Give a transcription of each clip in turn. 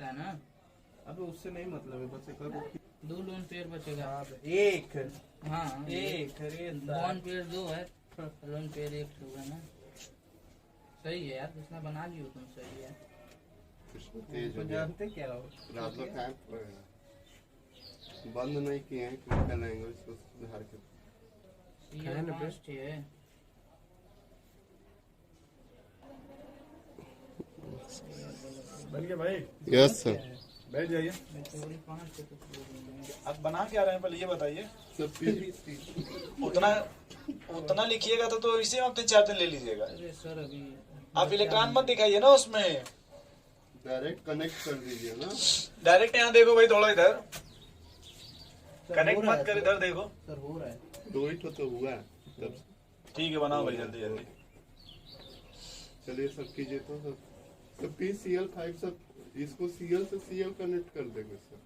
सकता है ना। अबे उससे नहीं मतलब है, बस एक 2 लोन पेयर बचेगा। एक हाँ एक लोन पेयर 2 है, लोन पेयर 1 होगा ना। सही है यार, किसने बना लियो तुम, सही है। तेज हो गया। जानते क्या हो, रात को खाए बंद नहीं किए हैं क्रिटिकल लैंग्वेज को सुधार के। ये बेस्ट है। बन गया भाई। Yes sir. बैठ जाइए। अब बना क्या रहे हैं पहले ये बताइए। सब उतना लिखिएगा तो इसी में अपने 4 दिन ले लीजिएगा। अरे सर अभी आप इलेक्ट्रॉन मत दिखाइए ना उसमें, डायरेक्ट कनेक्ट कर दीजिए ना। डायरेक्ट यहाँ देखो भाई, थोड़ा इधर कनेक्ट मत कर, इधर देखो। सर हो रहा है। 2 ही तो हुआ है तब। ठीक है बनाओ भाई जल्दी जल्दी। चलिए सब कीजिए तो सब PCl5 सब इसको Cl से Cl कनेक्ट कर देंगे सर।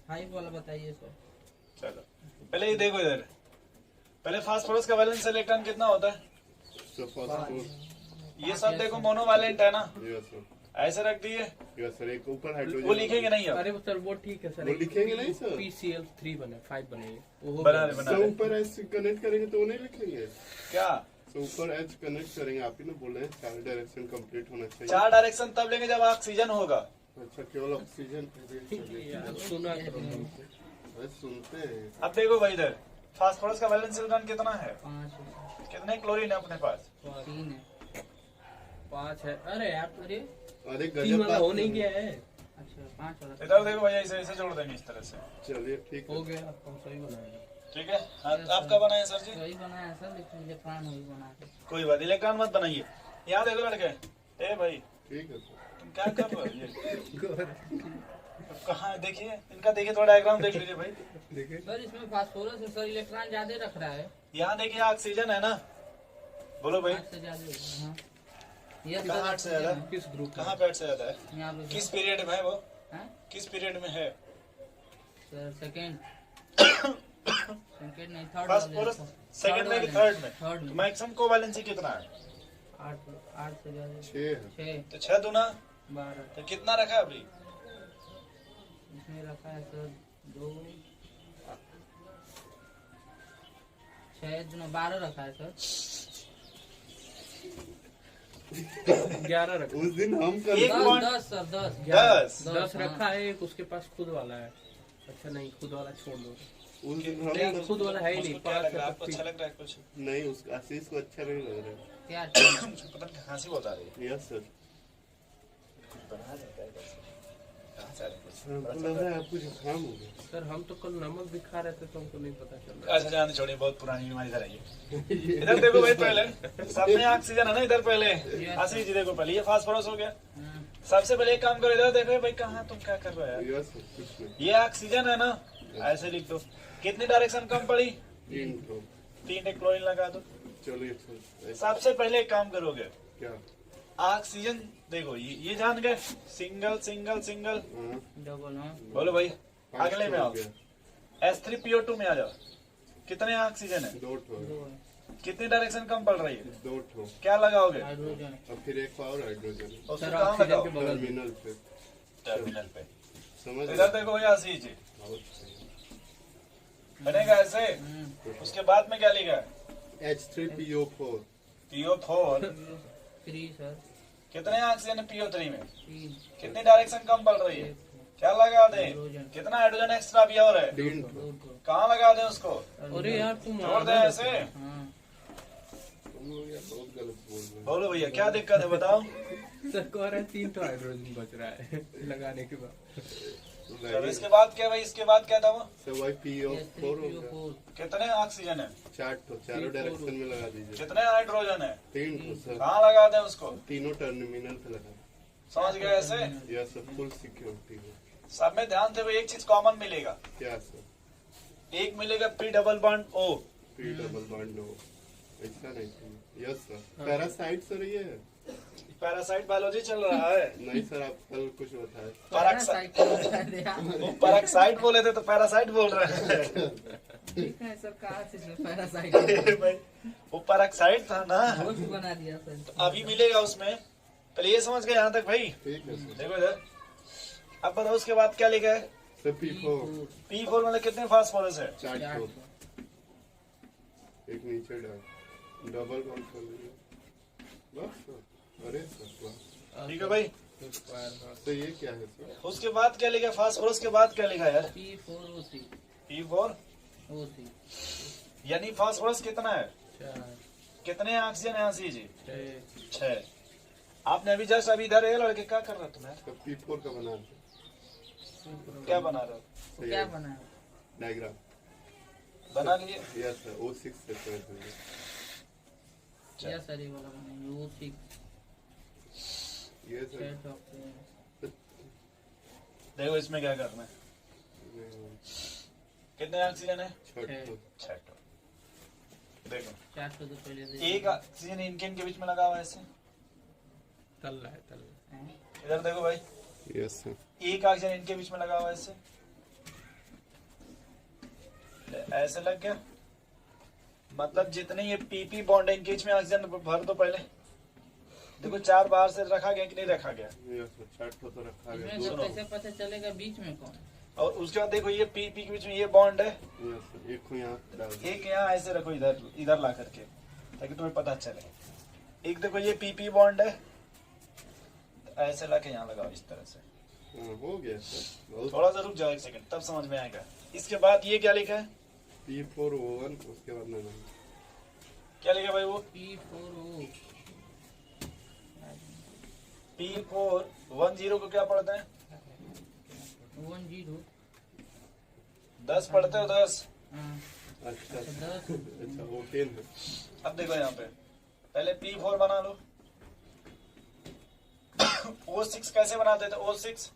5 वाला बताइए सर। चलो पहले ये देखो इधर, पहले फास्फोरस का वैलेंस इलेक्ट्रॉन कितना होता है? सब फॉस्फोरस ये सब देखो मोनोवैलेंट है ना, यस सर। ऐसे रख दिए। Yes sir. एक ऊपर हाइड्रोजन वो लिखेंगे नहीं अब। अरे सर वो ठीक है सर, वो लिखेंगे नहीं सर। PCl3 बने 5 बनेंगे वो बना रहे बना सब रहे। ऊपर H कनेक्ट करेंगे तो वो नहीं लिखेंगे। क्या तो ऊपर H कनेक्ट करेंगे, आप ही ना बोले हैं 4 डायरेक्शन कंप्लीट होना चाहिए। 4 डायरेक्शन तब लेंगे जब ऑक्सीजन होगा। अच्छा केवल ऑक्सीजन सुना करो। अरे सुनते हैं। अब देखो भाई इधर फास्फोरस का वैलेंस इलेक्ट्रॉन कितना है? 5 कितने क्लोरीन है अपने पास? 3 है। 5 है। अरे यार अरे अरे 3 गजब वाला बात हो कर नहीं रहे गया हो। है। अच्छा 5 वाला इधर देखो भाई, ऐसे ऐसे जोड़ देंगे इस तरह से। चलिए ठीक हो है। गया, हम सही बनाएंगे। ठीक है। हाँ, आपका बना है सर जी? वही बनाया सर, लेकिन इलेक्ट्रॉन वही बना है। कोई बात, इलेक्ट्रॉन मत बनाइए। यहाँ देखो लड़के, ए भाई ठीक है सर। तुम क्या कर रहे हो? ये कहाँ देखिए, इनका देखिए थोड़ा डायग्राम देख लीजिए भाई। देखिए सर इसमें फास्फोरस है सर, इलेक्ट्रॉन ज्यादा रख रहा है। यहाँ देखिए ऑक्सीजन है ना, बोलो भाई 8 से ज्यादा होगा। हाँ ये कहाँ 8 से ज्यादा? किस ग्रुप कहाँ पे 8 से ज्यादा है? यहाँ पे किस पीरियड में है वो? हाँ? किस पीरियड में है? सर सेकंड नहीं, थर्ड फास्फोरस सेकंड में कि थर्ड में? थर्ड में। मैक्सिमम कोवैलेंसी कितना है? 8 से ज्यादा 6 6 तो 6 दूना 12 तो कितना रखा है अभी? इसमें रखा है सर 2 6 दूना 12 रखा है सर। 11 रखा। उस दिन हम कर एक 10 पॉइंट 10 सर 10 10 10 रखा है। एक उसके पास खुद वाला है। अच्छा नहीं, खुद वाला छोड़ दो। उस दिन नहीं, हम खुद वाला है ही नहीं। उसको क्या 5 लग रहा है? आपको अच्छा लग रहा है कुछ? नहीं उस आशीष को अच्छा नहीं लग रहा क्या पता नहीं कहाँ से बता रही है। है। Yes sir. बना रहे हैं क्या कैसे? कहाँ से आ रहे हैं कुछ? हमको लग रहा है आपको जुकाम हो गया। सर हम तो कल नमक दिखा रहे थे तो हमको नहीं पता चल रहा। अच्छा जाने छोड़िए, बहुत पुरानी बीमारी इधर आइए। इधर देखो भाई, पहले सब में ऑक्सीजन है ना, इधर पहले आशीष जी देखो, पहले ये फास्फोरस हो गया। सबसे पहले एक काम करो, इधर देखो भाई, कहाँ तुम क्या कर रहे हो यार? यस सर कुछ नहीं। ये ऑक्सीजन है ना, ऐसे लिख दो। कितनी डायरेक्शन कम पड़ी? 3 तो 3 क्लोरीन लगा दो। चलिए सर। सबसे पहले एक काम करोगे, क्या? ऑक्सीजन देखो, ये जान गए, सिंगल सिंगल सिंगल, हाँ, डबल? हाँ बोलो भाई। 5 अगले में हो आओ, गया। H3PO2 में आ जाओ। कितने ऑक्सीजन है? 2 ठो है। 2 है। कितनी डायरेक्शन कम पड़ रही है? 2 ठो। क्या लगाओगे? हाइड्रोजन और फिर एक और हाइड्रोजन उसको सर, कहाँ ऑक्सीजन लगाओ? के बगल में। टर्मिनल पे। टर्मिनल पे। समझ इधर देखो भैया आशीष जी, बहुत सही। बनेगा ऐसे। उसके बाद में क्या लिखा है? H3PO4 PO4। 3 सर। कितने ऑक्सीजन है PO3 में? 3 कितनी डायरेक्शन कम पड़ रही है? क्या लगा दे? कितना हाइड्रोजन एक्स्ट्रा भी और है? 3 ठो। 2 कहाँ लगा दे उसको? अरे यार तुम जोड़ दे ऐसे। हाँ तुम लोग यार बहुत गलत बोल रहे हो। बोलो भैया क्या दिक्कत है बताओ। सर कह रहे हैं 3 तो हाइड्रोजन बच रहा है लगाने के बाद। चलो इसके बाद क्या भाई, इसके बाद क्या था वो? सब PO4 हो गया। H3PO4 कितने ऑक्सीजन है? 4 ठो, चारों डायरेक्शन में लगा दीजिए। कितने हाइड्रोजन है? 3 ठो सर। कहाँ लगा दे उसको? तीनों टर्मिनल पे लगा। समझ गए ऐसे? यह सब फुल सिक्योरिटी है। सब में ध्यान दे, एक चीज कॉमन मिलेगा। क्या सर? एक मिलेगा P double bond O। P double bond हो, ऐसा नहीं चाहिए। Yes sir. पैरासाइट सर ये है? पैरासाइट बायोलॉजी चल रहा है। नहीं सर, आप कल कुछ बताए। वो पैरासाइट बोले थे तो पैरासाइट बोल रहे हैं। ठीक है सर, कहाँ से इसमें पैरासाइट भाई वो पैरासाइट था ना, होस्ट बना दिया सर। तो अभी मिलेगा उसमें। पहले ये समझ गए यहाँ तक भाई? ठीक है सर। देखो इधर अब बताओ उसके बाद क्या लिखा है? सर P4 P4 मतलब कितने फास्फोरस है? 4 एक नीचे डाल, डबल काउंट कर लीजिए बस सर। अरे सर बस। ठीक है भाई। तो ये क्या है सर? उसके बाद क्या लिखा है? फास्फोरस के बाद क्या लिखा है यार? P4O3 P4 O3 यानी फास्फोरस कितना है? 4 कितने ऑक्सीजन है आंसी जी? 6 6। आपने अभी जस्ट अभी इधर है लड़के, क्या कर रहे हो तुम यार? तो P4 का बना दो। क्या बना रहे हो? क्या बना है? डायग्राम बना लिए? यस सर O6 से कर दीजिए। क्या सर ये वाला बना है? O6 ये सर 6 ऑक्सीजन देखो इसमें क्या करना है। कितने ऑक्सीजन है? 6। देखो 400 तो पहले दे एक ऑक्सीजन इनके बीच में लगा हुआ है ऐसे। तल रहा है। इधर देखो भाई, यस सर एक ऑक्सीजन इनके बीच में लगा हुआ है ऐसे। ऐसे लग गया, मतलब जितने ये पीपी बॉन्ड है इनके बीच में ऑक्सीजन भर दो पहले। देखो 4 बाहर से रखा गया कि नहीं रखा गया? यस सर 4 तो रखा गया। इसमें से कैसे पता चलेगा बीच में कौन? और उसके बाद देखो ये पीपी के बीच में ये बॉन्ड है, यस सर एक को यहाँ डाल दो। एक यहाँ ऐसे रखो इधर ला करके, ताकि तुम्हें पता चले। एक देखो ये पीपी बॉन्ड है, ऐसे ला के यहाँ लगाओ इस तरह से। हो गया सर बहुत। थोड़ा सा रुक जाओ 1 सेकंड, तब समझ में आएगा। इसके बाद ये क्या लिखा है? P4O1 उसके बाद में क्या लिखा भाई वो? P4O P410 को क्या पढ़ते हैं? 10 10 पढ़ते हो 10? हाँ अच्छा 10 अच्छा वो 10 है। अब देखो यहाँ पे पहले P4 बना लो। O6 कैसे बनाते थे? O6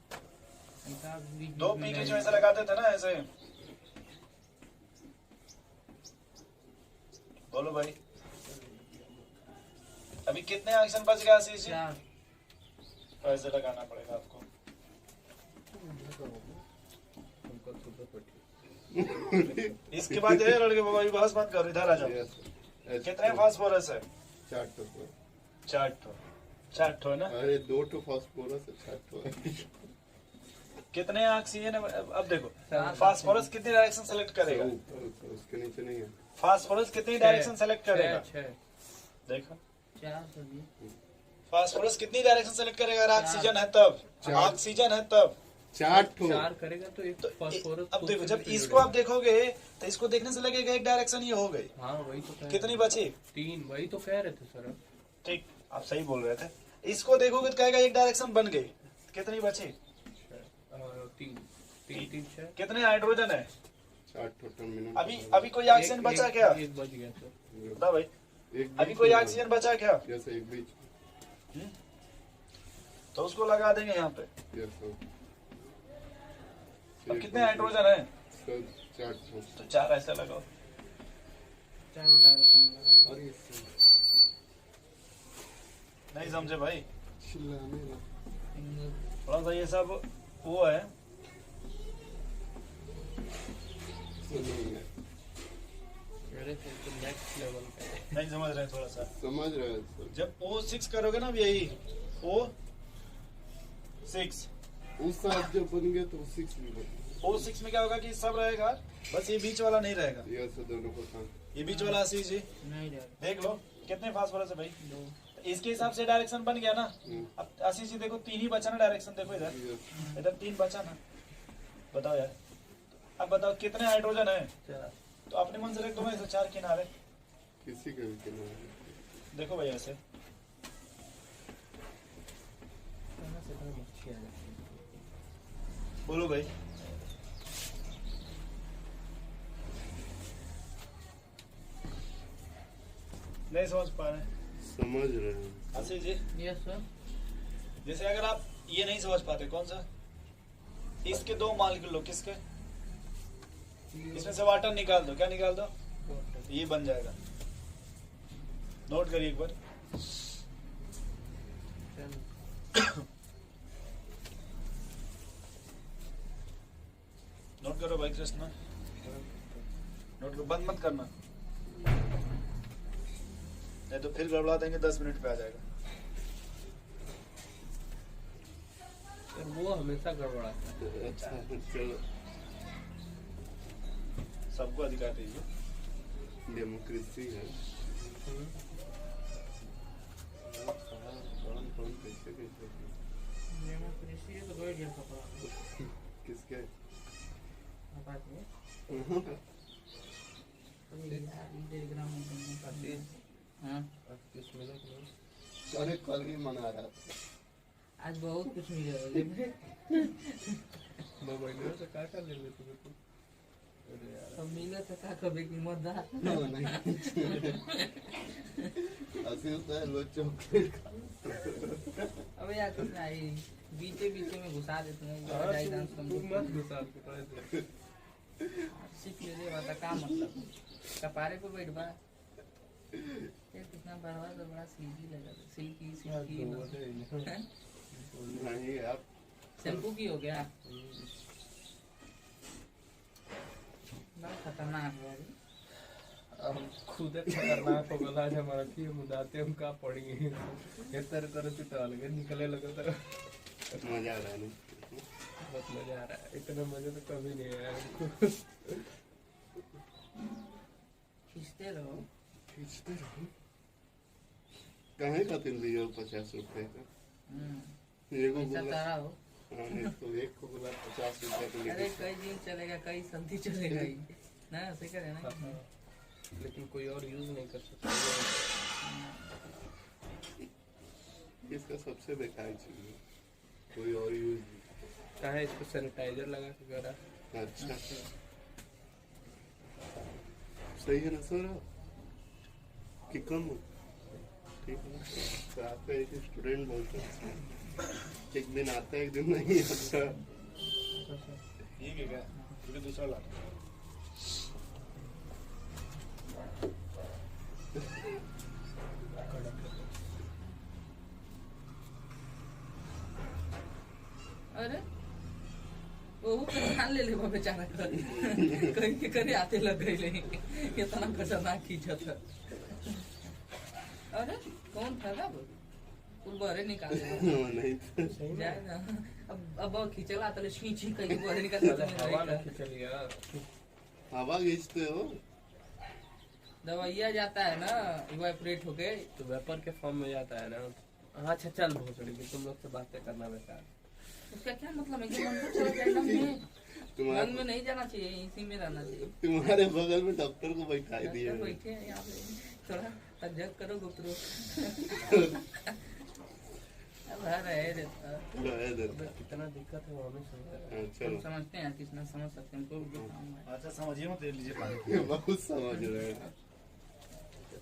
दो पी के जो ऐसे लगाते थे ना, ऐसे। बोलो भाई, अभी कितने ऑक्सीजन बच गया आशीष जी? 4 ऐसे लगाना पड़ेगा आपको। इसके बाद ये लड़के बाबा भी बहस मत करो, इधर आ जाओ। यस सर कितने फास्फोरस है? 4 तो सर। 4 ठो है ना? अरे 2 तो फास्फोरस है 4 तो है। कितने ऑक्सीजन है? अब देखो फास्फोरस कितनी डायरेक्शन सेलेक्ट करेगा? उसके नीचे नहीं है। फास्फोरस कितनी डायरेक्शन सेलेक्ट करेगा? 6 देखो 4 सभी फास्फोरस कितनी डायरेक्शन सेलेक्ट करेगा? अगर ऑक्सीजन है तब, ऑक्सीजन है तब 4 तो 4 करेगा तो एक फास्फोरस। अब देखो जब इसको आप देखोगे तो इसको देखने से लगेगा एक डायरेक्शन ये हो गई। हाँ वही तो कह रहे कितनी बची? 3 वही तो कह रहे थे सर। ठीक, आप सही बोल रहे थे। इसको देखोगे तो कहेगा एक डायरेक्शन बन गई। कितनी बची? 3 6। कितने हाइड्रोजन है? 4 टोटल मिनट। अभी कोई ऑक्सीजन बचा क्या? एक बच गया सर। बता भाई, एक अभी कोई ऑक्सीजन बचा क्या? यस एक बीच। तो उसको लगा देंगे यहाँ पे। Yes sir. अब कितने हाइड्रोजन है? सर 4 तो 4 ऐसे लगाओ। 4 डायरेक्शन लगा। अरे नहीं समझे भाई? चिल्लाने लगा। सिंगल थोड़ा सा ये सब वो है। अरे तो नेक्स्ट लेवल का है। नहीं समझ रहे थोड़ा सा। समझ रहे हैं सर। जब O6 करोगे ना, अब यही O6 उस साथ जब बन गया तो 6 भी बन O6 में क्या होगा कि सब रहेगा, बस ये बीच वाला नहीं रहेगा। गया। यस दोनों को काम। ये बीच वाला आशीष जी नहीं रहेगा। देख लो कितने फास्फोरस है भाई। 2 तो इसके हिसाब से डायरेक्शन बन गया ना। अब आशीष जी देखो 3 ही बचा ना डायरेक्शन। देखो इधर यस इधर 3 बचा ना। बताओ यार, अब बताओ कितने हाइड्रोजन है? 4 तो अपने मन से रख दो ऐसे 4 किनारे। किसी का भी किनारे। देखो भाई ऐसे। बोलो भाई। नहीं समझ पा रहे? समझ रहे हैं। Ashish ji yes sir. जैसे अगर आप ये नहीं समझ पाते, कौन सा? इसके 2 मॉलिक्यूल लो। किसके? इसमें से वाटर निकाल दो। क्या निकाल दो? ये बन जाएगा। नोट करिए एक बार। नोट करो भाई कृष्णा, नोट करो, बंद मत करना, नहीं तो फिर गड़बड़ा देंगे। 10 मिनट पे आ जाएगा। वो हमेशा गड़बड़ाता है। अच्छा चलो, सबको अधिकार दीजिए। डेमोक्रेसी है। कौन कौन कैसे कैसे डेमोक्रेसी है तो कोई ढेर कपड़ा किसके अपाचे टेलीग्राम में हाँ कुछ मिला कि नहीं? अरे कल ही मना रहा था। आज बहुत कुछ मिला है मोबाइल से क्या कर ले लेते हो तुम? अरे यार सब मिला तो क्या कभी कीमत दा नहीं असील तो है लो चॉकलेट खा। अबे यार कुछ नहीं बीचे बीचे में घुसा देते हैं हाँ, डाई डांस तुम कम मत घुसा के ट्राई दे। सीख ले बता का मतलब कपारे पे बैठ बा ये कितना बढ़वा तो बड़ा सिल्की लगा सिल्की सिल्की हैं? नहीं आप शैम्पू की हो गया बड़ा खतरनाक है यार। हम खुद खतरनाक हो गला आज हमारा की मुदाते हम का पड़ेंगे ये तरह तरह से टाल के निकले लगे तो मजा आ रहा है ना। बहुत मजा आ रहा है। इतना मजा तो कभी नहीं आया हमको। खींचते रहो खींचते रहो। कहाँ का तिल लियो 50 रुपए का? ये को पैसा बोला तारा हो हाँ एक को बोला 50 रुपए का अरे लेके कई दिन चलेगा कई सब्जी चलेगा ही ना ऐसे करे ना लेकिन कोई और यूज नहीं कर सकता। इसका सबसे बेकार चीज है, कोई और यूज नहीं। कहाँ है इसको सैनिटाइजर लगा के करा। अच्छा सही है ना सर कि कम हो? ठीक है तो आपका एक स्टूडेंट बोलते हैं एक दिन आता है एक दिन नहीं आता। ठीक है क्या? क्योंकि दूसरा ला अरे वो ध्यान ले ले वो बेचारा कहीं के करे आते लग गए ले इतना खतरनाक खींचत है। अरे कौन था अब कुल बहरे निकाल नहीं जाए ना अब खींचला तो छी कहीं बहरे निकाल हवा ना खींच लिया। हवा खींचते हो दवाइया जाता है ना इवेपोरेट होके तो वेपर के फॉर्म में जाता है ना। हाँ अच्छा चल भोसड़ी की तुम लोग से बातें करना बेकार। उसका क्या मतलब है कि मन को चला जाए लंग में तुम्हारे लंग में नहीं जाना चाहिए इसी में रहना चाहिए। तुम्हारे बगल में डॉक्टर को बैठा दिए डॉक्टर बैठे हैं यहाँ पे थोड़ा तजक करो गुप्तरो अब हर है रहता कितना दिक्कत है वो हमें समझ हम चलो समझते हैं कितना समझ सकते हैं कोई भी काम है। अच्छा समझिए मत ले लीजिए पानी। बहुत समझ रहे हैं।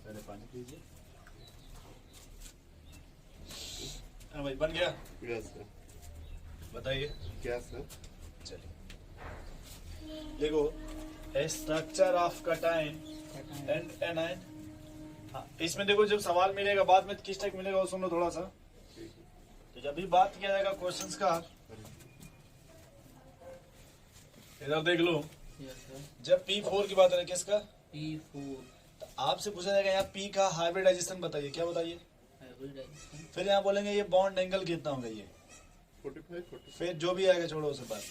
पहले पानी पीजिए। हाँ भाई बन गया। Yes sir. बताइए। क्या सर? चलिए देखो स्ट्रक्चर ऑफ कटाइन एंड एनाइन। हाँ इसमें देखो जब सवाल मिलेगा बाद में किस टाइप मिलेगा वो सुन लो थोड़ा सा। तो जब भी बात किया जाएगा क्वेश्चंस का इधर देख लो। जब P4 की बात है किसका P4 तो आपसे पूछा जाएगा यहाँ P का हाइब्रिडाइजेशन बताइए। क्या बताइए? फिर यहाँ बोलेंगे ये बॉन्ड एंगल कितना होगा ये 45 फिर जो भी आएगा छोड़ो उसे बात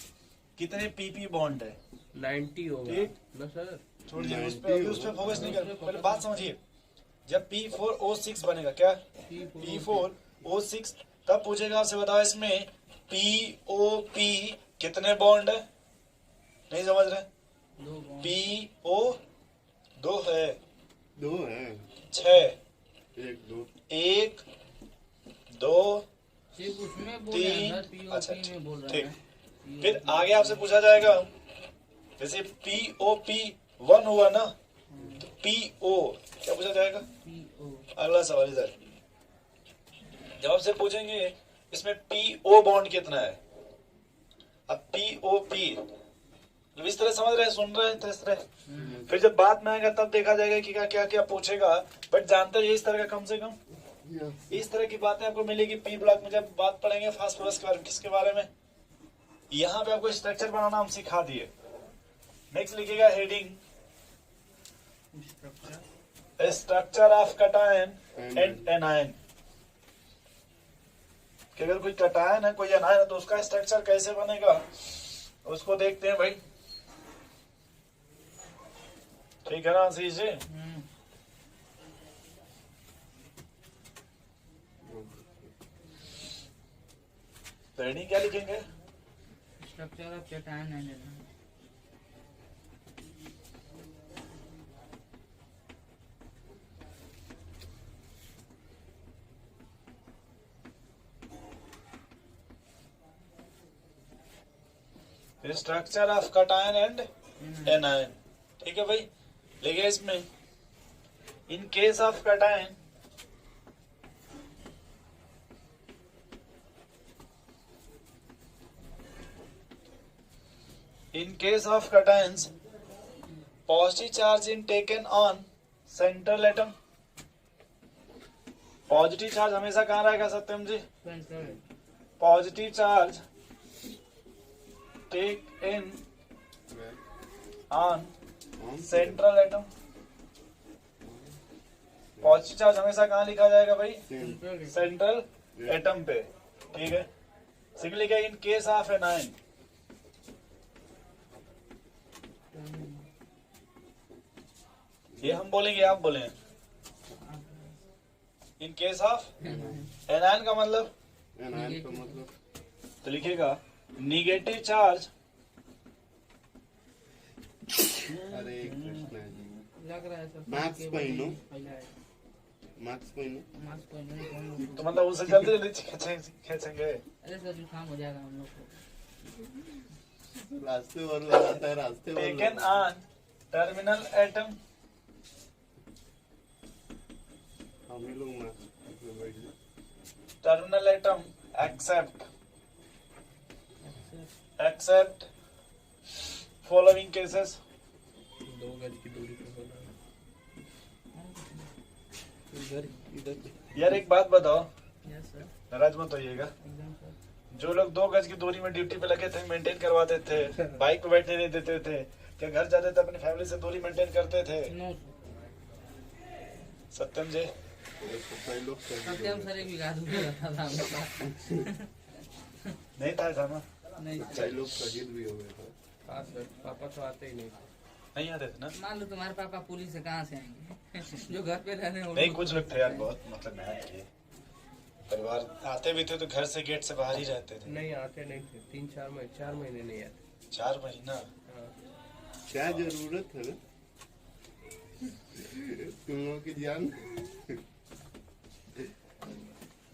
कितने PP बॉन्ड है 90 होगा ठीक। ना सर। छोड़िए उस पे फोकस नहीं कर पहले बात समझिए। जब P4O6 बनेगा क्या P4O6 तब पूछेगा आपसे बताओ इसमें POP कितने बॉन्ड है नहीं समझ रहे। PO 2 है 2 है 6 1 2 1 2 सिर्फ उसमें बोल रहे हैं सर अच्छा, POP में बोल रहे ठीक। हैं फिर आगे आपसे पूछा जाएगा जैसे POP 1 हुआ ना तो PO क्या पूछा जाएगा। PO अगला सवाल इधर जब आपसे पूछेंगे इसमें PO बॉन्ड कितना है। अब POP इस तरह समझ रहे सुन रहे हैं इस तरह। फिर जब बात में आएगा तब देखा जाएगा कि क्या क्या क्या पूछेगा बट जानते रहिए इस तरह का कम से कम इस तरह की बातें आपको मिलेगी पी ब्लॉक में जब बात पढ़ेंगे फास्फोरस के बारे में। किसके बारे में यहाँ पे आपको स्ट्रक्चर बनाना हम सिखा दिए। नेक्स्ट लिखिएगा heading structure of cation and anion. कि अगर कोई कटायन है, कोई एनायन है, तो उसका स्ट्रक्चर कैसे बनेगा उसको देखते हैं भाई। ठीक है ना आशीष जी? तो हेडिंग क्या लिखेंगे? Structure of cation and anion. Structure of cation and anion. ठीक है भाई, लिखिए इसमें इन case of cation in case of cations positive charge is taken on central atom। Positive charge हमेशा कहाँ रहेगा Satyam ji? Positive charge take in on central atom. Positive charge हमेशा कहाँ लिखा जाएगा भाई? सेंट्रल एटम पे। ठीक है, सिंपली क्या इन केस ऑफ एनायन, ये हम बोलेंगे आप बोले इन केस ऑफ एनायन का मतलब, एनायन का मतलब तो लिखेगा निगेटिव चार्ज। अरे कृष्णा जी, लग रहा है सब मैथ्स पहिनो, पहला है मैथ्स पहिनो। मास्क पहनने कौन तो मतलब उसे जल्दी जल्दी खींचेंगे। अरे सर जुकाम हो जाएगा हम लोग को। रास्ते भर लगाता है, रास्ते भर टेकन लगाता है। On terminal atom. हम ही लोग मैथ्स बैठ गए। Terminal atom except following cases. 2 गज की दूरी पे होना है। इधर यार एक बात बताओ, यस सर, नाराज मत होइएगा, एकदम सर। जो लोग 2 गज की दूरी में ड्यूटी पे लगे थे मेंटेन करवाते थे, बाइक पे बैठने नहीं देते थे, क्या घर जाते थे अपनी फैमिली से दूरी मेंटेन करते थे? नो सत्यम जी, सफाई लोग कर सत्यम सर एक बिगाड़ दूर रहता था हमेशा। नहीं था ऐसा ना? नहीं सफाई लोग शहीद भी हो गए थे। हाँ सर, पापा तो आते ही नहीं थे। नहीं आते थे ना? मान लो तुम्हारे पापा पुलिस से कहाँ से आएंगे? जो घर पे रहने हैं, नहीं, कुछ लोग थे यार बहुत मतलब मेहनत किए, परिवार आते भी थे तो घर से गेट से बाहर ही रहते थे। नहीं आते नहीं थे, 4 महीने नहीं आते। 4 महीना? हाँ। क्या जरूरत है ना तुम लोगों की जान?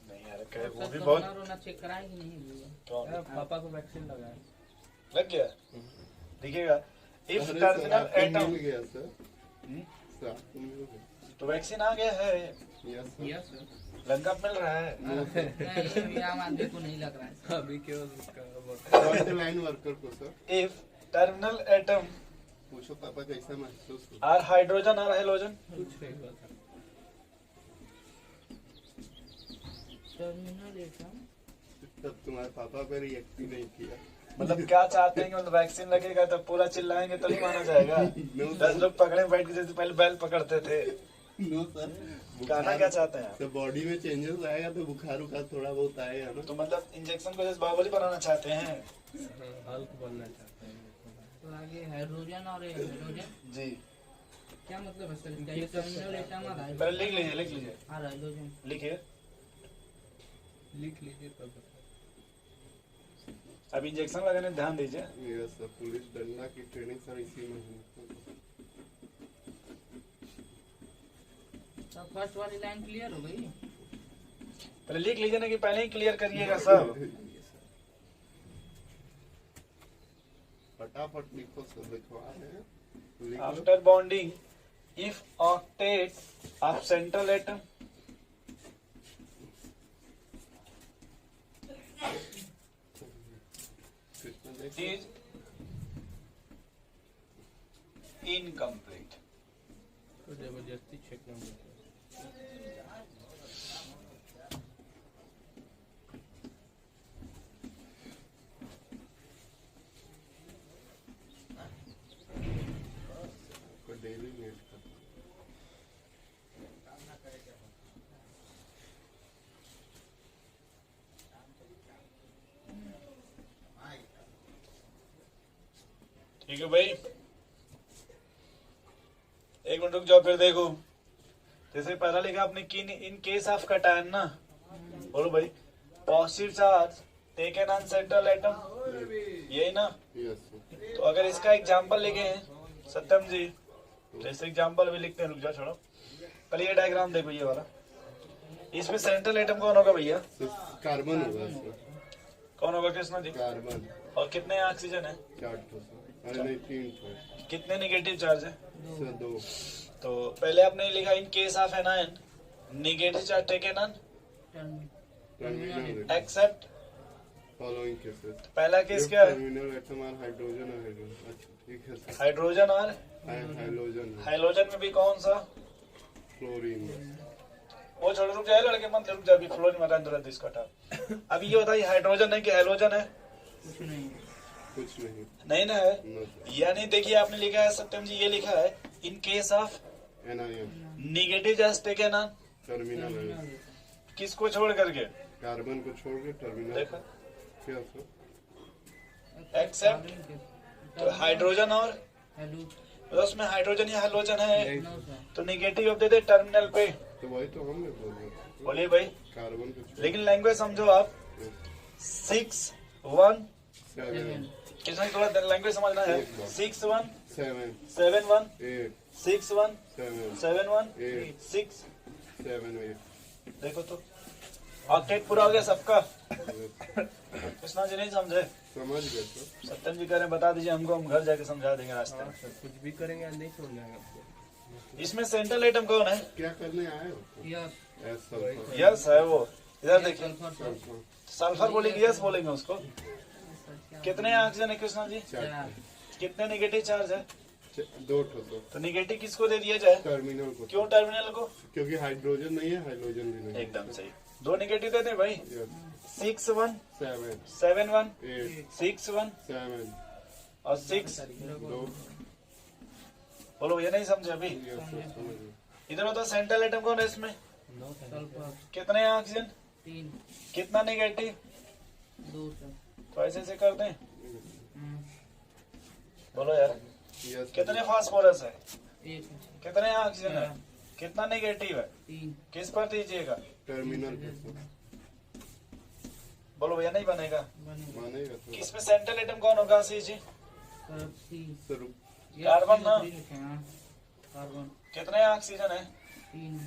नहीं यार, वो भी सब बहुत। रोना चेक कराए कि नहीं हुआ? कौन? पापा को वैक्सीन लगाया। लग गया? देखिएगा इफ अरे टर्मिनल सर, आपको एटम, मिल गया सर। सर, आपको मिल गया। तो वैक्सीन आ गया है, yes sir. Yes sir. Lanka मिल रहा है। नहीं, अभी आम आदमी को नहीं लग रहा है। अभी केवल उसका फ्रंट-लाइन वर्कर को सर इफ टर्मिनल एटम पूछो पापा कैसा महसूस हो? आर हाइड्रोजन और हेलोजन। कुछ नहीं हुआ था। टर्मिनल एटम तब तुम्हारे पापा पे रिएक्ट ही नहीं किया। मतलब क्या चाहते हैं कि मतलब वैक्सीन लगेगा तो पूरा चिल्लाएंगे तो नहीं माना जाएगा? नो 10 लोग पकड़े बैठ के, जैसे पहले बैल पकड़ते थे। नो सर, कहना क्या चाहते हैं? तो बॉडी में चेंजेस आएगा तो बुखार उखार थोड़ा बहुत आएगा ना। तो मतलब इंजेक्शन को जैसे बाहुबली बनाना चाहते हैं। हाँ, हल्क बनना चाहते हैं। तो आगे हाइड्रोजन और हेलोजन जी, क्या मतलब है सर? क्या ये टर्मिनल एटम और पहले लिख लीजिए हाइड्रोजन लिखिए। लिख लीजिए तब बताओ। अब इंजेक्शन लगाने ध्यान दीजिए। यस सर, पुलिस डंडा की ट्रेनिंग सर इसी में हुई। तो फर्स्ट वाली लाइन क्लियर हो गई। पहले लिख लीजिए ना, कि पहले ही क्लियर करिएगा सब। फटाफट लिखो सर, लिखवा रहे हैं। लिख लो। After bonding if octet of central atom Krishna देखो। is incomplete। तो जबरदस्ती छेकना पड़ता है। को डेली मेट करता ठीक है भाई, एक मिनट रुक जाओ फिर देखो। जैसे पहला लिखा आपने कि इन केस ऑफ कटायन ना, बोलो भाई, positive charge taken on central atom, यही ना। Yes sir. तो अगर इसका एग्जांपल लिखे हैं सत्यम जी, तो इस एग्जांपल भी लिखते हैं। रुक जाओ, छोड़ो, पहले ये डायग्राम देखो, ये वाला। इसमें सेंट्रल एटम कौन होगा भैया? कार्बन होगा सर। कौन होगा कृष्णा जी? कार्बन। और कितने ऑक्सीजन है? 4 ठो सर। अरे नहीं 3 ठो। कितने नेगेटिव चार्ज है? सर 2। तो पहले आपने लिखा in case of anion negative charge taken on terminal except following cases. पहला केस क्या है? टर्मिनल एटम और हाइड्रोजन और हाइड्रोजन। अच्छा ठीक है सर। हाइड्रोजन और हाइड्रोजन। हाइड्रोजन में भी कौन सा? फ्लोरीन। वो छोड़, रुक जाए लड़के, मत रुक जाए, अभी फ्लोरीन मत तुरंत इसका हटा। अब ये बताइए हाइड्रोजन है कि हाइड्रोजन है? कुछ नहीं। कुछ नहीं। नहीं ना है। No sir. यानी देखिए आपने लिखा है सत्यम जी, ये लिखा है इन case of anion negative charge taken on terminal है। किसको छोड़ करके? कार्बन को छोड़ के टर्मिनल। देखो क्या सर? एक्सेप्ट, तो हाइड्रोजन और हेलो। तो उसमें हाइड्रोजन या हाइड्रोजन है, नो सर। तो negative of they they terminal पे। तो वही तो हमने बोल रहे थे। बोलिए भाई, कार्बन को छोड़ लेकिन लैंग्वेज समझो आप। 6 1 7 कितना, थोड़ा लैंग्वेज समझना है। 6 1 7 7 1 8 6 1 7 7 1 8 6। 7 8। देखो तो ऑक्टेट पूरा हो गया सबका। कृष्णा जी नहीं समझे? समझ गए सर। सत्यम जी कह रहे हैं बता दीजिए हमको, हम घर जाके समझा देंगे रास्ते में। सर कुछ भी करेंगे नहीं छोड़ जाएगा। इसमें सेंट्रल एटम कौन है? क्या करने आए हो? यस। S sulphur. यस है वो, इधर देखिए। Sulphur sir. सल्फर। सल्फर बोलेंगे, यस बोलेंगे उसको। कितने ऑक्सीजन है कृष्णा जी? 4। कितने नेगेटिव चार्ज है? 2 ठो सर। तो नेगेटिव किसको दे दिया जाए? टर्मिनल को। क्यों टर्मिनल को? क्योंकि हाइड्रोजन नहीं है, हाइड्रोजन भी नहीं है। एकदम सही, 2 नेगेटिव दे दे भाई। यस। 6 1 7 7 1 8 6 1 7 और 6। 2। बोलो ये नहीं समझे अभी? यस सर समझ गए। इधर बताओ सेंट्रल एटम कौन है इसमें? सल्फर। कितने ऑक्सीजन? 3। कितना नेगेटिव? 2 सर। तो ऐसे से कर दें। बोलो यार, यस। कितने फास्फोरस है? 1। कितने ऑक्सीजन है? कितना नेगेटिव है? 3। किस पर दीजिएगा? टर्मिनल पे सर। बोलो भैया नहीं बनेगा। बनेगा। मानेगा सर। इसमें सेंट्रल एटम कौन होगा? सी जी। सर 3। सर कार्बन ना? कार्बन। कितने ऑक्सीजन है? 3।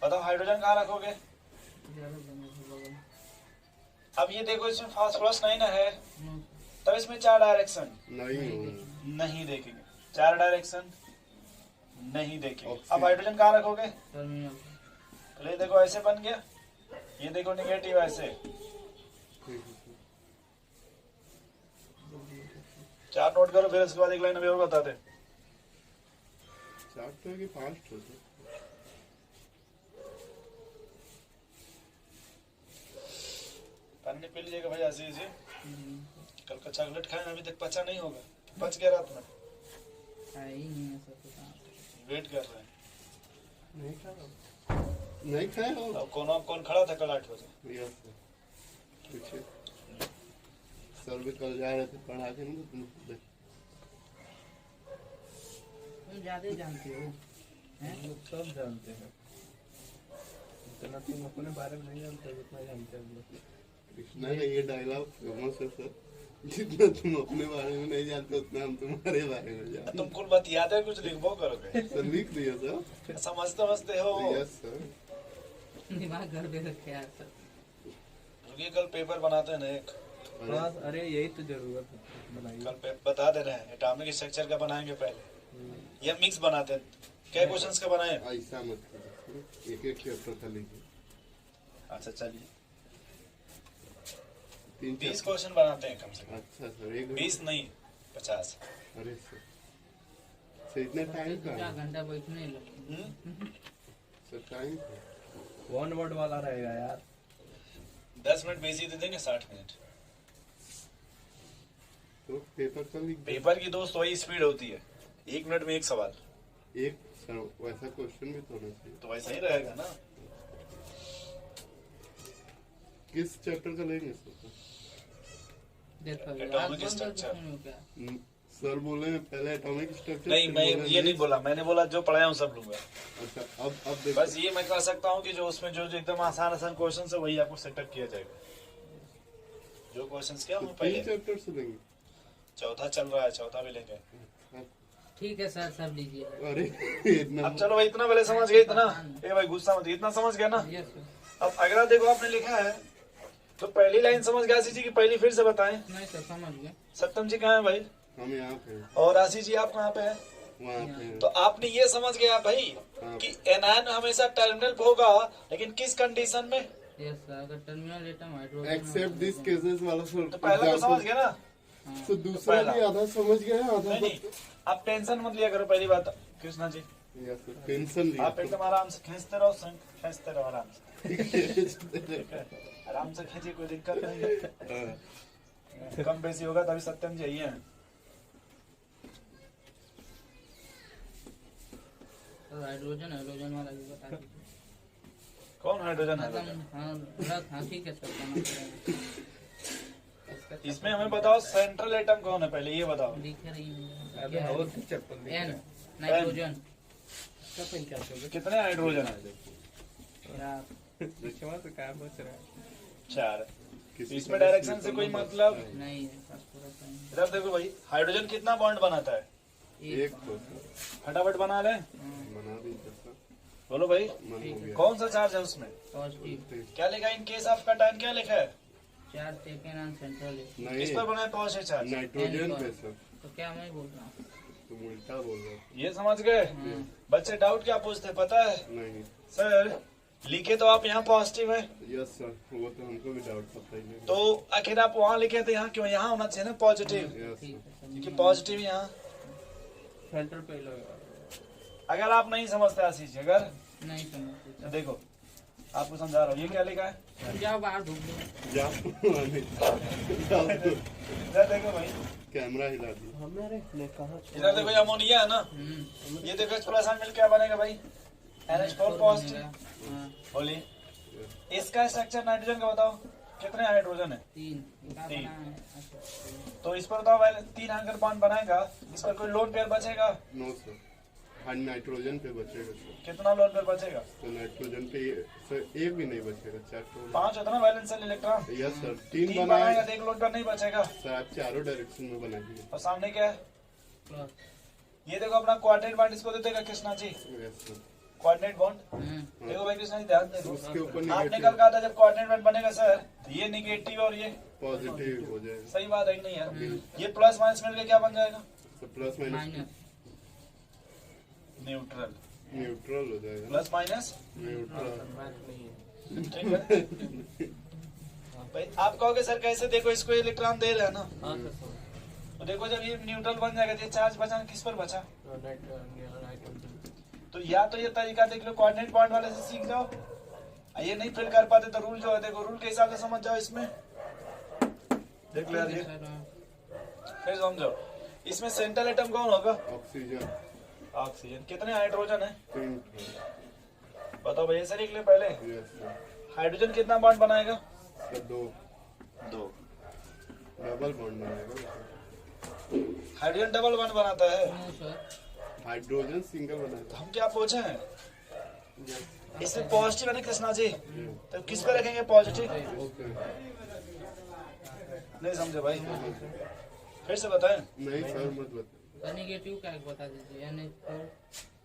बताओ हाइड्रोजन कहाँ रखोगे? ज़्यादा बनेगा। अब ये देखो, इसमें फास्फोरस नहीं ना है, नो तब इसमें 4 डायरेक्शन नहीं होगा। नहीं देखेंगे। 4 डायरेक्शन नहीं देखेंगे। ऑक्सीजन। अब हाइड्रोजन कहाँ रखोगे? टर्मिनल। तो ये देखो ऐसे बन गया, ये देखो निगेटिव ऐसे। ठीक है सर। 4 नोट करो, फिर उसके बाद एक लाइन अभी और बता दे। 4 ठो कि 5 ठो सर? पानी पी लीजिएगा भाई ऐसे ऐसे। कल का चॉकलेट खाए, अभी तक पचा नहीं होगा, पच गया रात में। है ही नहीं है सर तो कहाँ से? वेट कर रहे हैं। नहीं खाया। नहीं खाया हो? अब कौन खड़ा था कल 8 बजे? Yes sir. पीछे सर भी कल जा रहे थे पढ़ा के नहीं तो तुम ज़्यादा ही जानते हो। हैं? हम लोग सब जानते हैं, इतना तुम अपने बारे में नहीं जानते जितना जानते हैं हम लोग। कृष्णा का ये डायलॉग फेमस है सर। जितना तुम अपने बारे में नहीं जानते उतना हम तुम्हारे बारे में जानते। तुम कुल बात याद है, कुछ लिखबो करोगे। सर लिख दिया सर। समझते हो। Yes sir. दिमाग घर पे रखे यार सर। रुकिए, कल पेपर बनाते हैं ना एक। हाँ अरे यही तो जरूरत है, बनाइए। कल बता दे रहे हैं, एटॉमिक स्ट्रक्चर का बनाएंगे पहले, या मिक्स बनाते हैं। क्या क्वेश्चंस का बनाए? ऐसा मत करो, एक एक चैप्टर का लीजिए। अच्छा चलिए, 3 20 क्वेश्चन बनाते हैं कम से कम। अच्छा सर। एक 20 नहीं, 50। अरे सर इतना टाइम का 4 घंटा बैठने लगे। सर टाइम का 1 वर्ड वाला रहेगा यार। 10 मिनट बेसी दे देंगे, 60 मिनट। तो पेपर का लिख दो। पेपर की दोस्त वही स्पीड होती है, 1 मिनट में 1 सवाल। एक सर वैसा क्वेश्चन भी तो होना चाहिए। तो वैसा ही रहेगा ना। किस चैप्टर का लेंगे सर? देखो Atomic आज बंद कर structure। दूँ क्या? सर बोले पहले एटॉमिक स्ट्रक्चर। नहीं, मैं ये नहीं बोला, मैंने बोला जो पढ़ाया हूँ सब लूंगा। अच्छा, अब देखो। बस ये मैं कर सकता हूँ कि जो उसमें जो जो एकदम आसान आसान क्वेश्चन है वही आपको सेटअप किया जाएगा। जो क्वेश्चन क्या तो हूँ 3 पहले चैप्टर से लेंगे। चौथा चल रहा है, चौथा भी लेंगे। ठीक है सर, सब लीजिए। अरे इतना अब चलो भाई, इतना पहले समझ गए, इतना ए भाई गुस्सा मत, इतना समझ गया ना। Yes sir. अब अगला देखो आपने लिखा है तो पहली लाइन समझ गया आशीष जी की, पहली फिर से बताएं। नहीं सर, समझ गए। सत्यम जी कहाँ है भाई? हम यहाँ पे हैं, और आशीष जी आप कहाँ पे हैं? वहाँ पे हैं। तो आपने ये समझ गया भाई कि एनायन हमेशा टर्मिनल पे होगा, लेकिन किस कंडीशन में? यस सर, अगर terminal atom hydrogen except this cases वाला सर। तो पहला तो समझ गया ना। तो दूसरा भी आधा समझ गया, आधा नहीं नहीं, आप टेंशन मत लिया करो। पहली बात कृष्णा जी, टेंशन लिया। आप एकदम आराम से खींचते रहो, खींचते रहो आराम से, आराम से खींचिए, कोई दिक्कत नहीं है। कम बेसी होगा तभी सत्यम जी आइए। हाइड्रोजन हाइड्रोजन वाला भी बता दीजिए। कौन हाइड्रोजन है? हाँ ठीक है सर, समझ गए। इसमें हमें बताओ सेंट्रल एटम कौन है, पहले ये बताओ। लिख रही हूँ। अरे और चप्पल एन नाइट्रोजन। कितने हाइड्रोजन है? यार दुश्मन से क्या बच रहा है? 4। किसी इसमें तरह डायरेक्शन से कोई मतलब नहीं है सर, पूरा सही। इधर देखो भाई, हाइड्रोजन कितना बॉन्ड बनाता है? एक तो सर फटाफट बना ले, बना दीजिए सर। बोलो भाई। मन हो गया। कौन सा चार्ज है उसमें? पॉजिटिव। क्या लिखा है इन केस ऑफ कटायन? क्या लिखा है? Charge taken on central. नहीं, किस पर बना है पॉजिटिव चार्ज? नाइट्रोजन पे सर। तो क्या मैं बोल रहा हूँ? तुम उल्टा बोल रहे हो। ये समझ गए? बच्चे डाउट क्या पूछते हैं पता है? नहीं, सर लिखे तो आप यहाँ पॉजिटिव है, यस सर, वो तो हमको भी डाउट पता ही नहीं। तो आखिर आप वहाँ लिखे थे, यहाँ क्यों? यहाँ होना चाहिए ना पॉजिटिव, यस ठीक सर। है सर। क्योंकि पॉजिटिव यहाँ। सेंटर पे लगा। अगर आप नहीं समझते आशीष जी, अगर नहीं समझते तो देखो आपको समझा रहा हूँ, ये क्या लिखा है? सर। जाओ बाहर धूप दो। जाओ इधर देखो भाई, कैमरा हिला दिया। हमारे ने कहा इधर देखो, ये अमोनिया है ना, ये देखो H प्लस मिल क्या बनेगा भाई? NH4 positive. हाँ, बोलिए इसका स्ट्रक्चर नाइट्रोजन का बताओ, कितने हाइड्रोजन है? 3 क्या तीन। बना है? अच्छा, तो इस पर बताओ पहले 3 अगर बॉन्ड बनाएगा, इस पर कोई लोन पेयर बचेगा? नो सर, हाँ नाइट्रोजन पे बचेगा सर। कितना लोन पेयर बचेगा? तो नाइट्रोजन पे सर एक भी नहीं बचेगा, 4 5 होता ना वैलेंशियल इलेक्ट्रॉन। यस सर, 3 3 बनाएगा बनाएगा तो 1 लोन पेयर नहीं बचेगा। सर। आप चारों डायरेक्शन में बनाएंगे। और सामने क्या है? प्लस। ये देखो अपना कोऑर्डिनेट बॉन्ड, इसको दे देगा Krishna ji, yes sir. Coordinate bond. हम्म, देखो भाई कृष्णा जी ध्यान देखो, उसके ऊपर आपने नेगेटिव कल कहा था जब कोऑर्डिनेट बॉन्ड बनेगा सर, ये निगेटिव और ये पॉजिटिव हो जाएगा। सही बात है कि नहीं है? ये प्लस माइनस मिलकर क्या बन जाएगा? तो plus minus minus. Neutral. Neutral हो जाएगा। Plus minus neutral. बात नहीं है। ठीक है भाई। आप कहोगे सर कैसे? देखो इसको इलेक्ट्रॉन दे रहे हैं ना, हाँ सर, तो देखो जब ये न्यूट्रल बन जाएगा तो ये चार्ज बचा किस पर बचा? नाइट्रोजन। तो या तो ये तरीका देख लो, कोऑर्डिनेट पॉइंट वाले से सीख जाओ। ये नहीं फिल कर पाते तो रूल जो है देखो, रूल के हिसाब से समझ जाओ। इसमें देख लो यार, ये सर, हाँ। फिर समझो। इसमें सेंट्रल एटम कौन होगा? Oxygen oxygen. कितने हाइड्रोजन है 3। बताओ भैया, सर लिख ले पहले। Yes sir. हाइड्रोजन कितना बॉन्ड बनाएगा? सर 2 डबल बॉन्ड बनाएगा। हाइड्रोजन डबल बॉन्ड बनाता है, नो सर। हाइड्रोजन सिंगल तो बनाएगा। हम क्या पूछे हैं? इसमें पॉजिटिव है ना कृष्णा जी, तो किस पे रखेंगे पॉजिटिव? ओके। नहीं समझे भाई, फिर से बताएं। नहीं सर, मत बताओ। सर नेगेटिव क्या बता दीजिए। NH4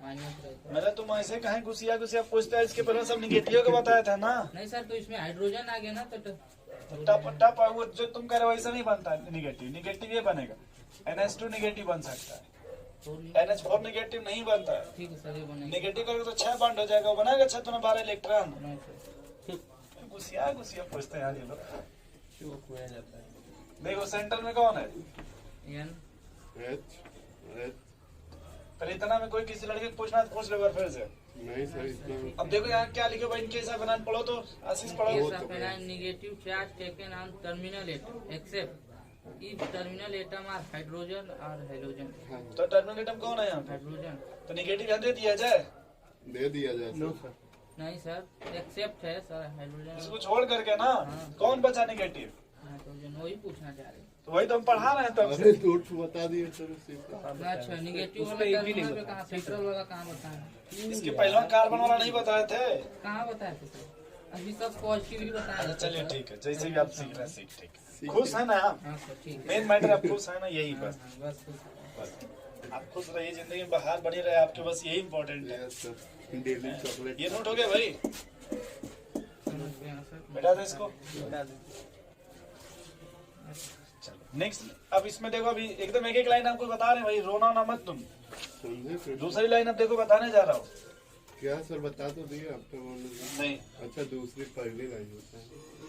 माइनस रहेगा। मेरा तुम ऐसे कहीं घुसिया पूछते हैं, इसके पहले सब निगेटिव का बताया था ना। नहीं सर, तो इसमें हाइड्रोजन आ गया ना, तो टप टप वो जो तुम कह रहे हो वैसा नहीं बनता है। निगेटिव निगेटिव ये बनेगा, NH2 निगेटिव बन सकता है, NH4 निगेटिव नहीं बनता है। ठीक है सर, ये बनेगा। निगेटिव करोगे तो 6 बॉन्ड हो जाएगा, वो बनाएगा 6 तो 12 इलेक्ट्रॉन। No sir. घुसिया पूछते हैं यार ये लोग। चौक में आ जाता है। देखो सेंटर में कौन है? N एच पर इतना में कोई किसी लड़के को पूछना तो पूछ लो फिर से। नहीं सर, इतना अब देखो यहाँ क्या लिखे भाई, इनके हिसाब बनान पढ़ो तो आशीष पढ़ो। Case of an negative charge taken on terminal atom, except if terminal atom are hydrogen or halogen. तो टर्मिनल एटम कौन है यहाँ पे? हाइड्रोजन तो निगेटिव यहाँ दे दिया जाए। दे दिया जाए नो सर। सर। नहीं सर, एक्सेप्ट है सर हाइड्रोजन। इसको छोड़ करके ना कौन बचा निगेटिव? हाइड्रोजन वही पूछना चाह रहे हैं। तो वही तो हम पढ़ा रहे हैं तब अरे से। नोट्स बता दिए सर उसी को। अच्छा निगेटिव उसमें वाला एक भी नहीं टर्मिनल पे बताया। कहाँ सेंट्रल वाला कहाँ बताया? इसके पहले कार्बन वाला नहीं बताए थे। कहाँ बताया थे सर? अभी सब पॉजिटिव ही बताया अच्छा था चलिए सर। ठीक है, जैसे भी आप सीख रहे हैं सीख ठीक है। सीख खुश है ना आप? हाँ सर ठीक है। मेन मैटर आप खुश है ना, यही हाँ, बस। हाँ, बस बस आप खुश रहिए, जिंदगी में बाहर बनी रहे आपके, बस यही इम्पोर्टेंट है। Yes sir, daily chocolate. ये नोट हो गया भाई, समझ गया सर। बेटा दे इसको। चलो नेक्स्ट, अब इसमें देखो, अभी एकदम एक एक लाइन आपको बता रहे हैं भाई, रोना ना मत तुम। समझे फिर? दूसरी लाइन अब देखो बताने जा रहा हूँ। क्या सर बता तो दिए आप तो बोल रहे नहीं, थे। अच्छा दूसरी पहली लाइन होता है।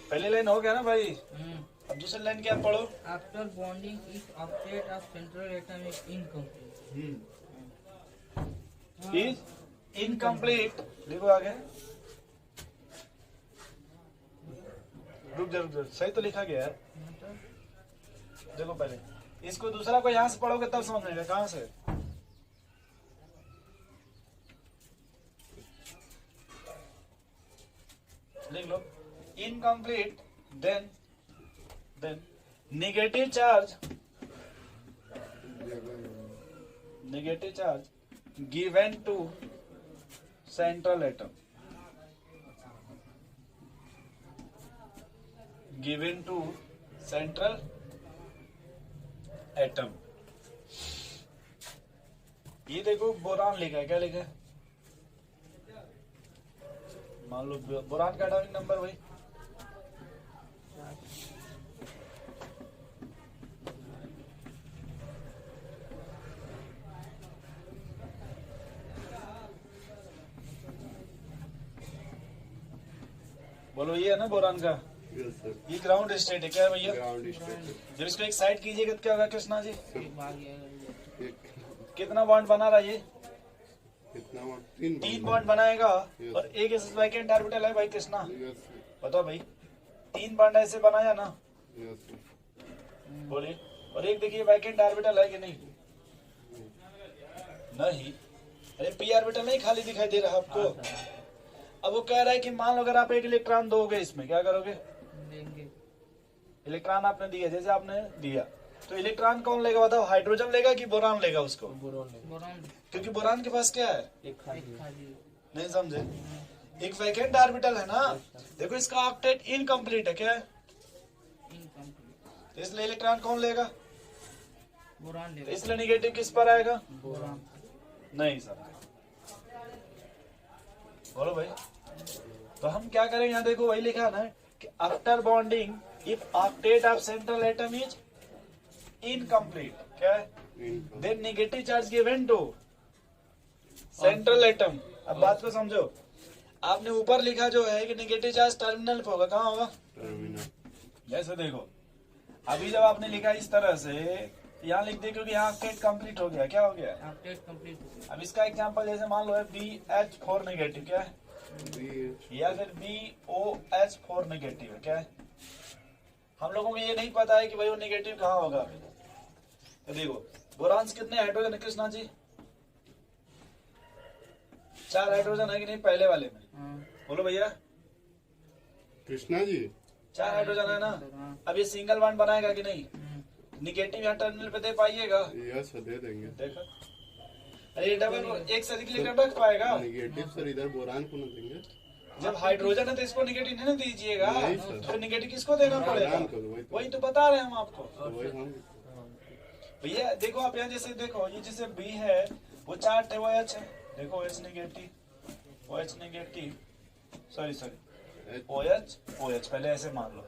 पहली लाइन हो गया ना भाई, हम्म। अब दूसरी लाइन क्या पढ़ो। After bonding, each octet of central atom is incomplete. Is incomplete, देखो आगे, रुक जा, सही तो लिखा गया है। देखो पहले इसको, दूसरा को यहाँ से पढ़ोगे तब समझ में आएगा। कहाँ से? लिख लो, incomplete, then negative charge, negative charge given to central atom, given to central atom। ये देखो बोरान लिखा है, क्या लिखा है? मान लो बोरान का एटॉमिक नंबर भाई, बोलो, ये है ना बोरान का। यस सर, ये ग्राउंड स्टेट है, क्या है भैया? Ground state. जब इसको एक साइड कीजिएगा तो क्या होगा कृष्णा जी? एक भाग गया। एक कितना बॉन्ड बना रहा है ये? कितना बॉन्ड? तीन तीन बॉन्ड बनाएगा, Yes. और एक वैकेंट ऑर्बिटल है भाई कृष्णा। यस सर, बताओ भाई, तीन बॉन्ड ऐसे बनाया ना, यस सर। बोलिए। और एक देखिए वैकेंट ऑर्बिटल है कि नहीं? नहीं। अरे पी ऑर्बिटल नहीं खाली दिखाई दे रहा आपको? अब वो कह रहा है कि मान लो अगर आप एक इलेक्ट्रॉन दोगे, इसमें क्या करोगे? देंगे। इलेक्ट्रॉन आपने दिया, जैसे आपने दिया, तो इलेक्ट्रॉन कौन लेगा बताओ? हाइड्रोजन लेगा कि बोरान लेगा उसको? बोरॉन क्योंकि बोरान के पास क्या है? एक खाली। नहीं समझे? एक वैकेंट ऑर्बिटल है ना। देखो इसका ऑक्टेट इनकम्प्लीट है, क्या है? इनकम्प्लीट। तो इसलिए इलेक्ट्रॉन कौन लेगा? बोरॉन तो लेगा। इसलिए निगेटिव किस पर आएगा? बोरॉन। नहीं समझे? बोलो भाई। तो हम क्या करें, यहाँ देखो वही लिखा है ना कि after bonding if octet of central atom is incomplete, क्या है? Then negative charge given to central atom. अब बात को समझो, आपने ऊपर लिखा जो है कि नेगेटिव चार्ज टर्मिनल पे होगा, कहाँ होगा? टर्मिनल। जैसे देखो, अभी जब आपने लिखा इस तरह से, यहाँ लिख दे क्योंकि यहाँ ऑक्टेट कंप्लीट हो गया, क्या हो गया? ऑक्टेट कंप्लीट हो गया। अब इसका एग्जांपल जैसे मान लो है BH4 नेगेटिव, क्या है? या फिर BOH4 नेगेटिव है, क्या है? हम लोगों को ये नहीं पता है कि भाई वो नेगेटिव कहाँ होगा अभी। तो देखो बोरान्स कितने हाइड्रोजन है कृष्णा जी? 4 हाइड्रोजन है कि नहीं पहले वाले में? हाँ। बोलो भैया, कृष्णा जी 4 हाइड्रोजन है ना। हाँ। अब ये सिंगल बॉन्ड बनाएगा कि नहीं? निगेटिव यहाँ टर्मिनल पे दे पाइएगा? यस दे देंगे। देखो, अरे डबल एक से अधिक इलेक्ट्रॉन रख पाएगा? निगेटिव सर इधर बोरान को ना देंगे। जब हाइड्रोजन है तो इसको निगेटिव नहीं ना दीजिएगा, नहीं सर। तो निगेटिव किसको देना पड़ेगा? बोरान को वही वही तो बता रहे हैं हम आपको। तो वही हम भैया देखो, आप यहाँ जैसे देखो, ये जैसे बी है वो 4 वो एच है, देखो H negative, OH negative, sorry OH पहले ऐसे मान लो।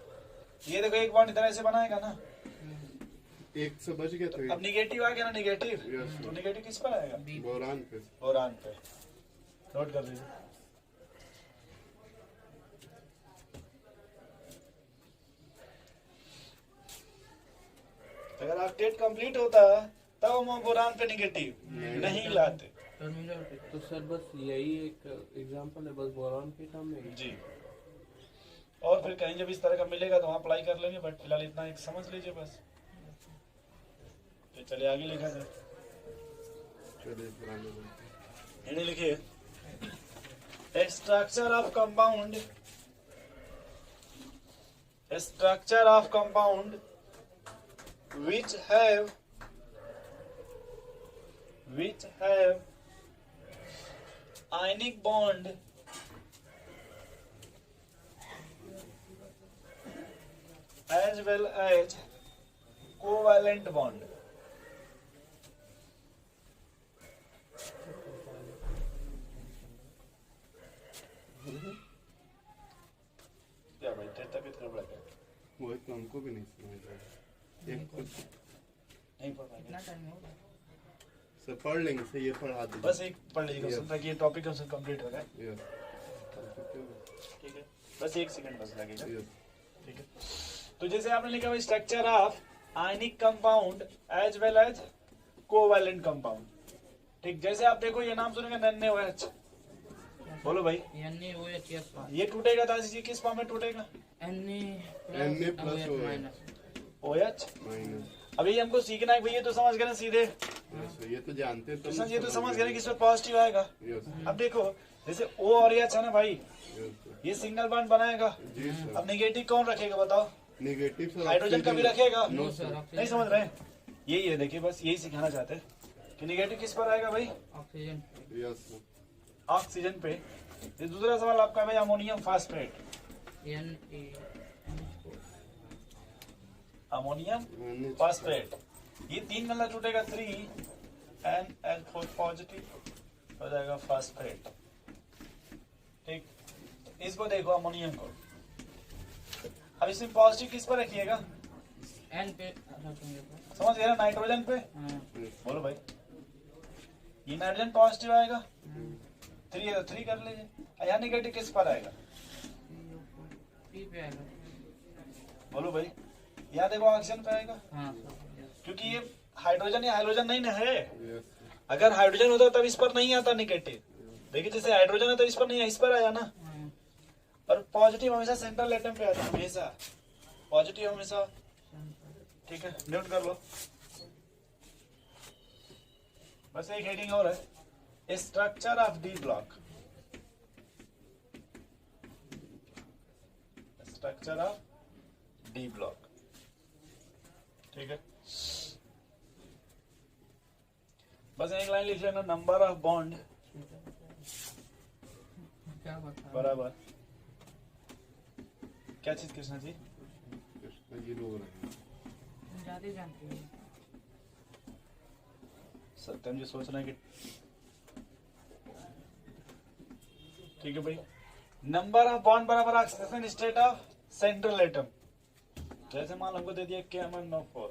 ये देखो एक बॉन्ड इधर ऐसे बनाएगा ना, एक से बच गया तो अब निगेटिव आ गया ना निगेटिव, Yes, तो निगेटिव किस पर आएगा? बोरान पे। बोरान पे। नोट कर लीजिए। अगर ऑक्टेट कंप्लीट होता तब हम बोरान पे निगेटिव नहीं लाते। टर्मिनल पे। तो सर बस यही एक एग्जांपल है, बस बोरान के टर्म में। जी, और फिर कहीं जब इस तरह का मिलेगा तो वहाँ अप्लाई कर लेंगे, बट फिलहाल इतना एक समझ लीजिए बस। तो चलिए आगे लिखा जाए। चलिए बोरान में बोलते हैं। इन्हें लिखिए, structure of compound, structure of compound which have ionic bond as well as covalent bond. क्या भाई तेरी तबीयत गड़बड़ है क्या? वही तो हमको भी नहीं समझ आया। एक कुछ नहीं पढ़ पाएंगे। कितना टाइम होगा? सर पढ़ लेंगे सर, ये पढ़ा दीजिए। बस एक पढ़ लीजिए क्वेश्चन ताकि ये टॉपिक हमसे कंप्लीट हो जाए। यस ठीक है, बस 1 सेकंड बस लगेगा। यस ठीक है, तो जैसे आपने लिखा भाई structure of ionic compound as well as covalent compound. ठीक, जैसे आप देखो ये नाम सुनेंगे NaOH। बोलो भाई, Na ये टूटेगा तो ये किस फॉर्म में टूटेगा? Na plus minus. OH। Minus. अभी हमको सीखना है भाई, ये तो समझ गए ना सीधे। यस ये तो जानते हैं, कृष्ण ये तो समझ गए ना कि इसमें पॉजिटिव आएगा। यस अब देखो जैसे O और H है ना भाई, यस ये सिंगल बॉन्ड बनाएगा। जी सर। अब नेगेटिव कौन रखेगा बताओ? नेगेटिव सर हाइड्रोजन का भी रखेगा? No sir, sir. नहीं समझ रहे हैं? यही है, देखिए बस यही सिखाना चाहते हैं कि नेगेटिव किस पर आएगा भाई? ऑक्सीजन। Yes sir. ऑक्सीजन पे। ये दूसरा सवाल आपका भाई अमोनियम फास्फेट। अमोनियम फास्फेट, ये 3 गल्ला टूटेगा 3NH4 पॉजिटिव हो जाएगा फास्फेट। ठीक, इसको देखो अमोनियम को। अब इसमें पॉजिटिव किस पर रखिएगा? N पे रखेंगे। समझ गए ना? नाइट्रोजन पे। हाँ। बोलो भाई, ये नाइट्रोजन पॉजिटिव आएगा, 3 है तो 3 कर लीजिए। यहाँ नेगेटिव किस पर आएगा? P पे आएगा। बोलो भाई, यहाँ देखो ऑक्सीजन पे आएगा, हाँ। क्योंकि ये हाइड्रोजन या हाइड्रोजन नहीं ना है। यस अगर हाइड्रोजन होता तब इस पर नहीं आता नेगेटिव। देखिए जैसे हाइड्रोजन है तो इस पर नहीं है, इस पर आया ना। हाँ। और पॉजिटिव हमेशा सेंट्रल एटम पे आता है, हमेशा पॉजिटिव हमेशा। ठीक है, नोट कर लो। बस एक हेडिंग और है, structure of D block. Structure of D block. ठीक है, बस एक लाइन लिख लेना, नंबर ऑफ बॉन्ड क्या बता? बराबर क्या चीज कृष्णा जी? ये लोग रहे ज्यादा जानते हैं। सत्यम जी सोच रहे हैं कि ठीक है भाई, नंबर ऑफ बॉन्ड बराबर oxygen state of central atom. जैसे मान हमको दे दिया KMnO4,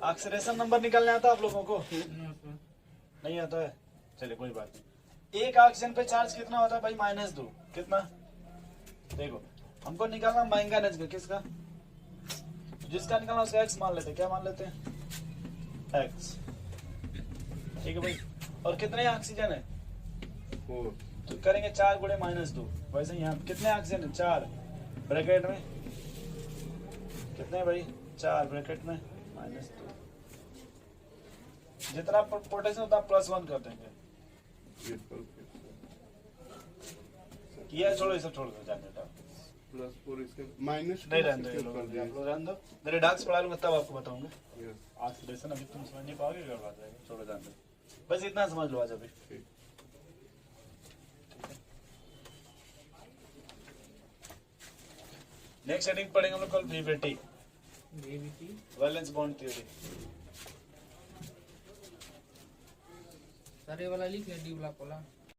ऑक्सीडेशन नंबर निकालने आता आप लोगों को? No sir. नहीं आता है, चलिए कोई बात नहीं। एक ऑक्सीजन पे चार्ज कितना होता है भाई? -2। कितना? देखो हमको निकालना मैंगनीज का, किसका? जिसका निकालना उसका X मान लेते हैं। क्या मान लेते हैं? X। ठीक है भाई, और कितने ऑक्सीजन है? 4 तो करेंगे 4 गुणे -2। वैसे यहाँ कितने ऑक्सीजन है? 4 ब्रैकेट में कितने भाई? 4 ब्रैकेट में -2। जितना पोटेशियम उतना +1 कर देंगे। किया छोड़ो, ये सब छोड़ दो, जाने दो। +4 इसके माइनस नहीं रहने दो, ये लोग आप लोग रहने दो। मेरे डाक्स पढ़ा लूंगा तब आपको बताऊंगा। यस ऑक्सीडेशन अभी तुम समझ नहीं पाओगे, गड़बड़ा जाएगा, छोड़ो जाने दो। बस इतना समझ लो आज अभी। ठीक। नेक्स्ट हेडिंग पढ़ेंगे हम लोग कल VBT, VBT। Valence bond theory. Sir ये वाला लिख डी ब्लॉक वाला।